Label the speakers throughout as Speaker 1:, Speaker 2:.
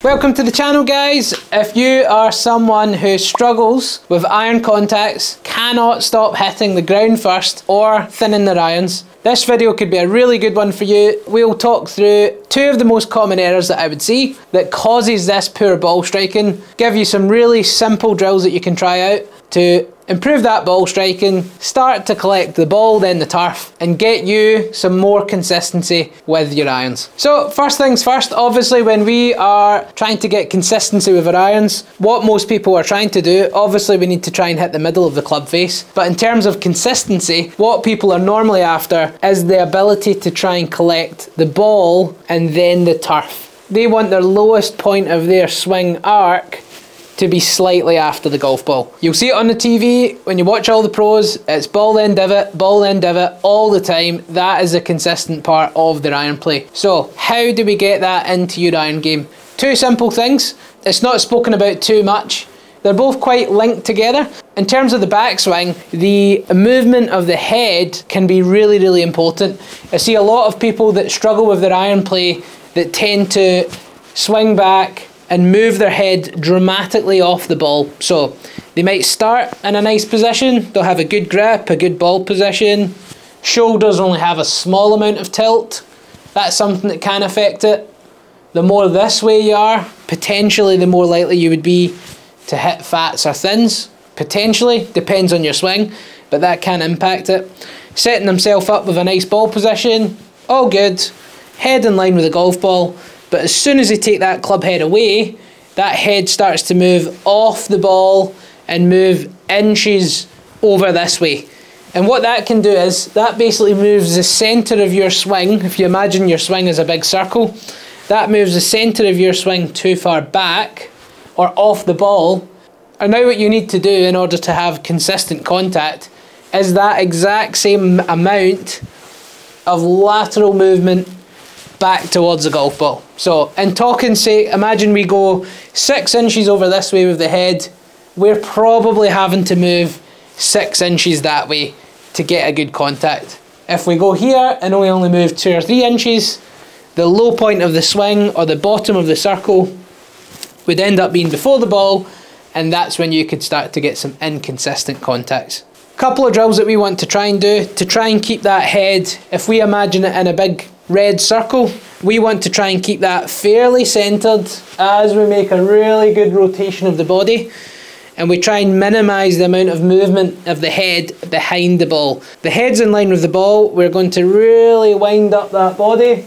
Speaker 1: Welcome to the channel, guys. If you are someone who struggles with iron contacts, cannot stop hitting the ground first or thinning their irons, this video could be a really good one for you. We'll talk through two of the most common errors that I would see that causes this poor ball striking, give you some really simple drills that you can try out to improve that ball striking, start to collect the ball then the turf, and get you some more consistency with your irons. So first things first, obviously when we are trying to get consistency with our irons, what most people are trying to do, obviously we need to try and hit the middle of the club face, but in terms of consistency, what people are normally after is the ability to try and collect the ball and then the turf. They want their lowest point of their swing arc to be slightly after the golf ball. You'll see it on the TV when you watch all the pros. It's ball then divot all the time. That is a consistent part of their iron play. So how do we get that into your iron game? Two simple things. It's not spoken about too much. They're both quite linked together. In terms of the backswing, the movement of the head can be really, really important. I see a lot of people that struggle with their iron play that tend to swing back and move their head dramatically off the ball. So they might start in a nice position, they'll have a good grip, a good ball position, shoulders only have a small amount of tilt. That's something that can affect it. The more this way you are, potentially the more likely you would be to hit fats or thins. Potentially, depends on your swing, but that can impact it. Setting themselves up with a nice ball position, all good, head in line with the golf ball. But as soon as they take that club head away, that head starts to move off the ball and move inches over this way. And what that can do is, that basically moves the centre of your swing. If you imagine your swing as a big circle, that moves the centre of your swing too far back or off the ball. And now what you need to do in order to have consistent contact is that exact same amount of lateral movement back towards the golf ball. So in talking's sake, imagine we go 6 inches over this way with the head. We're probably having to move 6 inches that way to get a good contact. If we go here and we only move 2 or 3 inches, the low point of the swing or the bottom of the circle would end up being before the ball, and that's when you could start to get some inconsistent contacts. Couple of drills that we want to try and do to try and keep that head, if we imagine it in a big red circle, we want to try and keep that fairly centered as we make a really good rotation of the body, and we try and minimize the amount of movement of the head behind the ball. The head's in line with the ball, we're going to really wind up that body,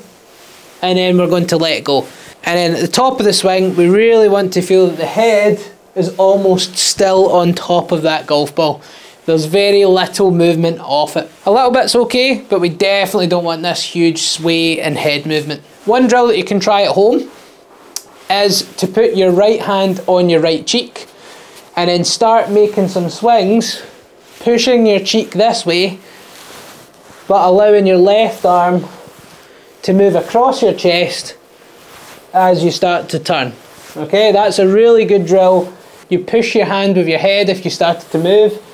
Speaker 1: and then we're going to let go. And then at the top of the swing, we really want to feel that the head is almost still on top of that golf ball. There's very little movement off it. A little bit's okay, but we definitely don't want this huge sway and head movement. One drill that you can try at home is to put your right hand on your right cheek and then start making some swings, pushing your cheek this way, but allowing your left arm to move across your chest as you start to turn. Okay, that's a really good drill. You push your hand with your head if you started to move.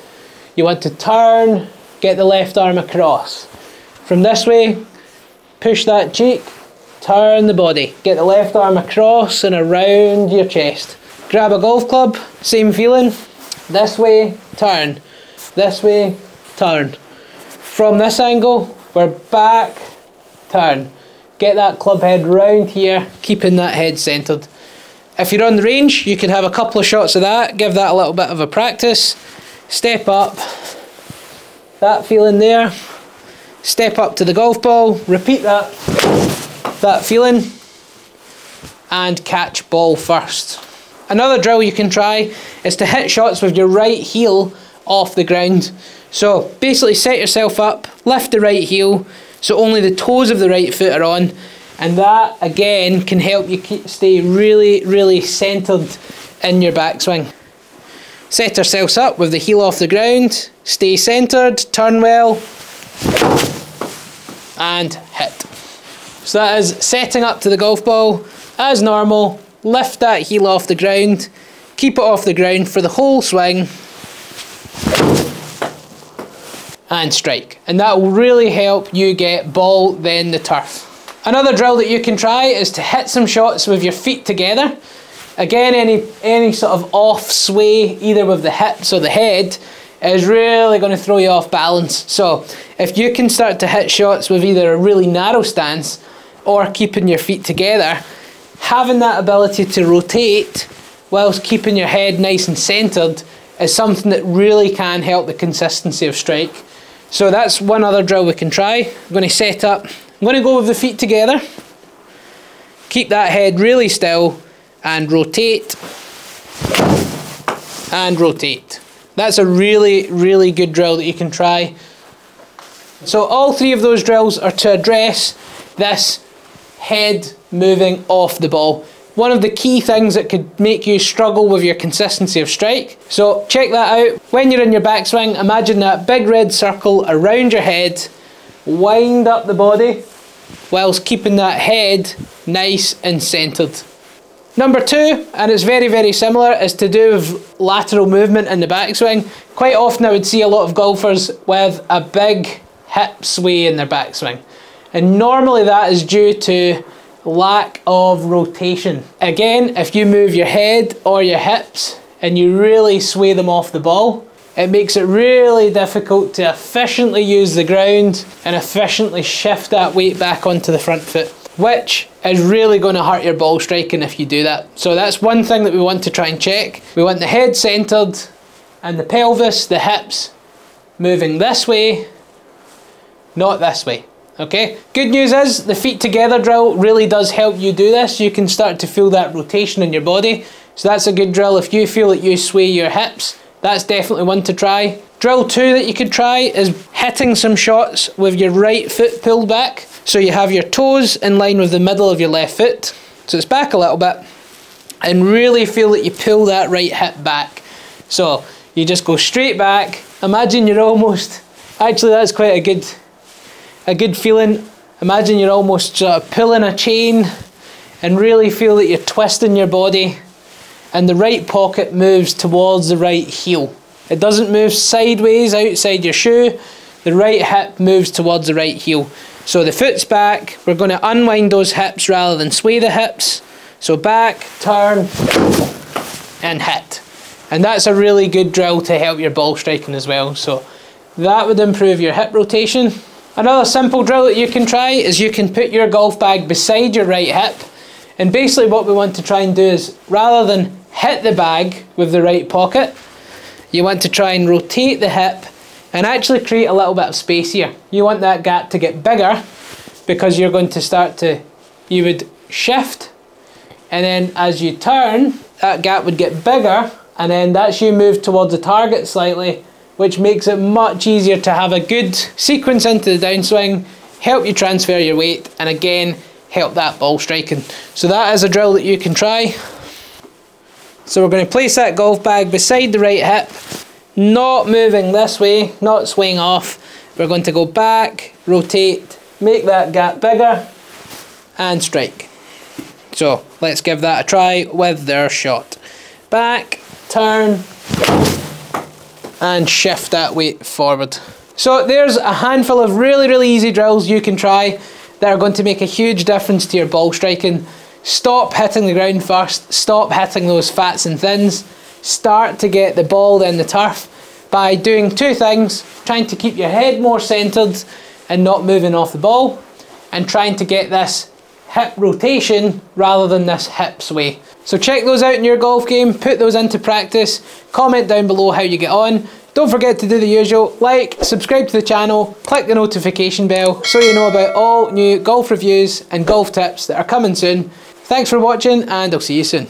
Speaker 1: You want to turn, get the left arm across. From this way, push that cheek, turn the body. Get the left arm across and around your chest. Grab a golf club, same feeling. This way, turn. This way, turn. From this angle, we're back, turn. Get that club head round here, keeping that head centered. If you're on the range, you could have a couple of shots of that, give that a little bit of a practice. Step up, that feeling there, step up to the golf ball, repeat that feeling, and catch ball first. Another drill you can try is to hit shots with your right heel off the ground. So basically set yourself up, lift the right heel, so only the toes of the right foot are on, and that again can help you stay really, really centered in your backswing. Set ourselves up with the heel off the ground, stay centered, turn well, and hit. So that is setting up to the golf ball as normal, lift that heel off the ground, keep it off the ground for the whole swing, and strike. And that will really help you get ball then the turf. Another drill that you can try is to hit some shots with your feet together. Again, any sort of off sway, either with the hips or the head, is really going to throw you off balance. So if you can start to hit shots with either a really narrow stance or keeping your feet together, having that ability to rotate whilst keeping your head nice and centered is something that really can help the consistency of strike. So that's one other drill we can try. I'm going to set up, I'm going to go with the feet together, keep that head really still, and rotate, and rotate. That's a really, really good drill that you can try. So all three of those drills are to address this head moving off the ball. One of the key things that could make you struggle with your consistency of strike. So check that out. When you're in your backswing, imagine that big red circle around your head, wind up the body, whilst keeping that head nice and centered. Number two, and it's very, very similar, is to do with lateral movement in the backswing. Quite often I would see a lot of golfers with a big hip sway in their backswing. And normally that is due to lack of rotation. Again, if you move your head or your hips and you really sway them off the ball, it makes it really difficult to efficiently use the ground and efficiently shift that weight back onto the front foot, which is really going to hurt your ball striking if you do that. So that's one thing that we want to try and check. We want the head centered and the pelvis, the hips, moving this way, not this way. Okay, good news is the feet together drill really does help you do this. You can start to feel that rotation in your body. So that's a good drill. If you feel that you sway your hips, that's definitely one to try. Drill two that you could try is hitting some shots with your right foot pulled back. So you have your toes in line with the middle of your left foot. So it's back a little bit. And really feel that you pull that right hip back. So you just go straight back. Imagine you're almost, actually that's quite a good feeling. Imagine you're almost sort of pulling a chain and really feel that you're twisting your body and the right pocket moves towards the right heel. It doesn't move sideways outside your shoe. The right hip moves towards the right heel. So the foot's back. We're going to unwind those hips rather than sway the hips. So back, turn, and hit. And that's a really good drill to help your ball striking as well. So that would improve your hip rotation. Another simple drill that you can try is you can put your golf bag beside your right hip. And basically what we want to try and do is, rather than hit the bag with the right pocket, you want to try and rotate the hip and actually create a little bit of space here. You want that gap to get bigger because you're going to start to, you would shift, and then as you turn, that gap would get bigger, and then that's you move towards the target slightly, which makes it much easier to have a good sequence into the downswing, help you transfer your weight, and again, help that ball striking. So that is a drill that you can try. So we're going to place that golf bag beside the right hip, not moving this way, not swaying off. We're going to go back, rotate, make that gap bigger, and strike. So let's give that a try with their shot. Back, turn, and shift that weight forward. So there's a handful of really, really easy drills you can try that are going to make a huge difference to your ball striking. Stop hitting the ground first, stop hitting those fats and thins, start to get the ball in the turf by doing two things: trying to keep your head more centered and not moving off the ball, and trying to get this hip rotation rather than this hip sway. So check those out in your golf game, put those into practice, comment down below how you get on. Don't forget to do the usual, like, subscribe to the channel, click the notification bell so you know about all new golf reviews and golf tips that are coming soon. Thanks for watching, and I'll see you soon.